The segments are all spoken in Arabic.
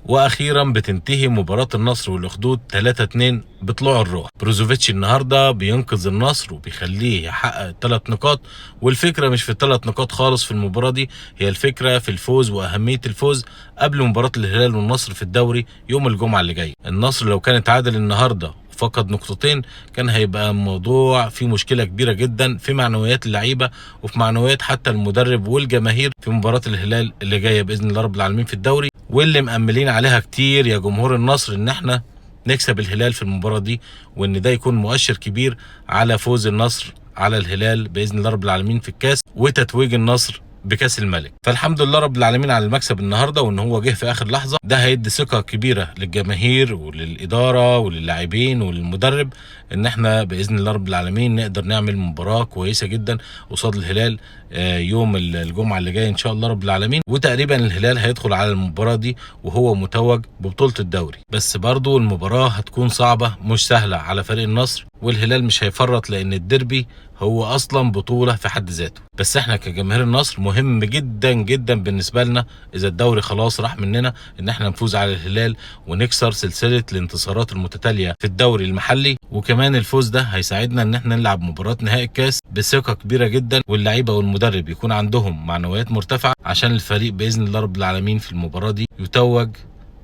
واخيرا بتنتهي مباراة النصر والاخدود 3-2 بطلوع الروح. بروزوفيتش النهارده بينقذ النصر وبيخليه يحقق 3 نقاط، والفكره مش في ال3 نقاط خالص في المباراه دي، هي الفكره في الفوز واهميه الفوز قبل مباراه الهلال والنصر في الدوري يوم الجمعه اللي جاي. النصر لو كان اتعادل النهارده فقد نقطتين كان هيبقى الموضوع فيه مشكله كبيره جدا في معنويات اللعيبه وفي معنويات حتى المدرب والجماهير في مباراه الهلال اللي جايه باذن الله رب العالمين في الدوري، واللي مأملين عليها كتير يا جمهور النصر ان احنا نكسب الهلال في المباراة دي، وان ده يكون مؤشر كبير على فوز النصر على الهلال بإذن الله رب العالمين في الكاس وتتويج النصر بكاس الملك. فالحمد لله رب العالمين على المكسب النهارده، وان هو جه في اخر لحظه، ده هيدي ثقه كبيره للجماهير وللاداره وللاعبين وللمدرب ان احنا باذن الله رب العالمين نقدر نعمل مباراه كويسه جدا قصاد الهلال يوم الجمعه اللي جاي ان شاء الله رب العالمين. وتقريبا الهلال هيدخل على المباراه دي وهو متوج ببطوله الدوري، بس برضو المباراه هتكون صعبه مش سهله على فريق النصر، والهلال مش هيفرط لان الديربي هو اصلا بطوله في حد ذاته. بس احنا كجماهير النصر مهم جدا جدا بالنسبه لنا اذا الدوري خلاص راح مننا ان احنا نفوز على الهلال ونكسر سلسله الانتصارات المتتاليه في الدوري المحلي، وكمان الفوز ده هيساعدنا ان احنا نلعب مباراه نهائي الكاس بثقه كبيره جدا، واللعيبه والمدرب يكون عندهم معنويات مرتفعه عشان الفريق باذن الله رب العالمين في المباراه دي يتوج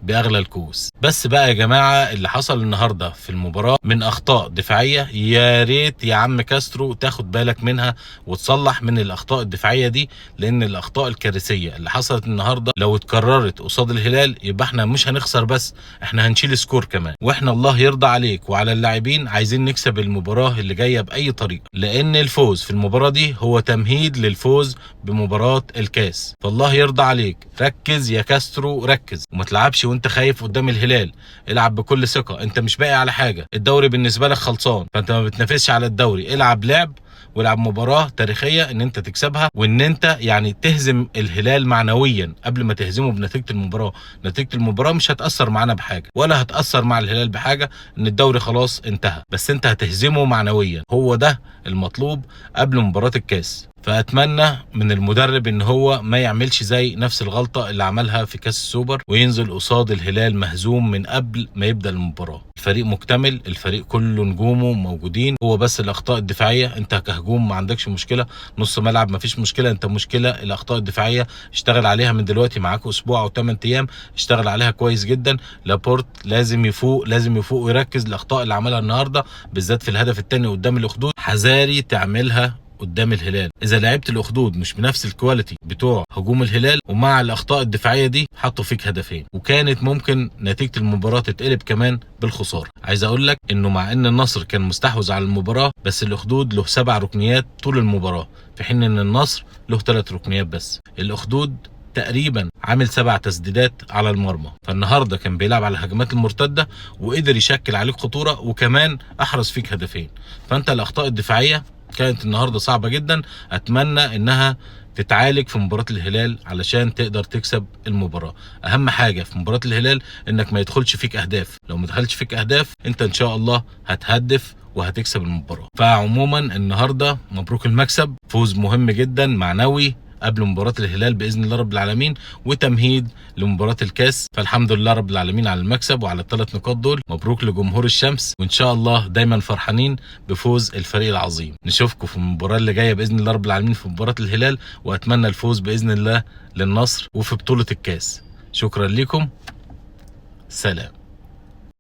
باغلى الكؤوس. بس بقى يا جماعه اللي حصل النهارده في المباراه من اخطاء دفاعيه، يا ريت يا عم كاسترو تاخد بالك منها وتصلح من الاخطاء الدفاعيه دي، لان الاخطاء الكارثيه اللي حصلت النهارده لو اتكررت قصاد الهلال يبقى احنا مش هنخسر بس، احنا هنشيل سكور كمان. واحنا الله يرضى عليك وعلى اللاعبين عايزين نكسب المباراه اللي جايه باي طريقه، لان الفوز في المباراه دي هو تمهيد للفوز بمباراه الكاس. فالله يرضى عليك ركز يا كاسترو، ركز وما تلعبش وانت خايف قدام الهلال، العب بكل ثقه، انت مش باقي على حاجه، الدوري بالنسبه لك خلصان، فانت ما بتنافسش على الدوري، العب لعب والعب مباراه تاريخيه ان انت تكسبها، وان انت يعني تهزم الهلال معنويا قبل ما تهزمه بنتيجه المباراه. نتيجه المباراه مش هتاثر معانا بحاجه ولا هتاثر مع الهلال بحاجه، ان الدوري خلاص انتهى، بس انت هتهزمه معنويا، هو ده المطلوب قبل مباراه الكاس. فاتمنى من المدرب ان هو ما يعملش زي نفس الغلطه اللي عملها في كاس السوبر وينزل قصاد الهلال مهزوم من قبل ما يبدا المباراه. الفريق مكتمل، الفريق كله نجومه موجودين، هو بس الاخطاء الدفاعيه. انت كهجوم ما عندكش مشكله، نص ملعب ما فيش مشكله، انت مشكله الاخطاء الدفاعيه، اشتغل عليها من دلوقتي، معاك اسبوع او 8 ايام اشتغل عليها كويس جدا. لابورت لازم يفوق، لازم يفوق ويركز. الاخطاء اللي عملها النهارده بالذات في الهدف الثاني قدام الاخدود حذاري تعملها قدام الهلال. اذا لعبت الاخدود مش بنفس الكواليتي بتوع هجوم الهلال ومع الاخطاء الدفاعيه دي حطوا فيك هدفين، وكانت ممكن نتيجه المباراه تتقلب كمان بالخساره. عايز اقول لك انه مع ان النصر كان مستحوذ على المباراه، بس الاخدود له 7 ركنيات طول المباراه، في حين ان النصر له 3 ركنيات بس. الاخدود تقريبا عامل 7 تسديدات على المرمى، فالنهارده كان بيلعب على الهجمات المرتده وقدر يشكل عليك خطوره وكمان احرز فيك هدفين. فانت الاخطاء الدفاعيه كانت النهارده صعبه جدا، اتمنى انها تتعالج في مباراه الهلال علشان تقدر تكسب المباراه. اهم حاجه في مباراه الهلال انك ما يدخلش فيك اهداف، لو ما دخلش فيك اهداف انت ان شاء الله هتهدف وهتكسب المباراه. فعموما النهارده مبروك المكسب، فوز مهم جدا معنوي قبل مباراة الهلال بإذن الله رب العالمين وتمهيد لمباراة الكاس. فالحمد لله رب العالمين على المكسب وعلى ال3 نقاط دول. مبروك لجمهور الشمس، وإن شاء الله دايما فرحانين بفوز الفريق العظيم. نشوفكم في المباراة اللي جاية بإذن الله رب العالمين في مباراة الهلال، وأتمنى الفوز بإذن الله للنصر وفي بطولة الكاس. شكرا لكم، سلام.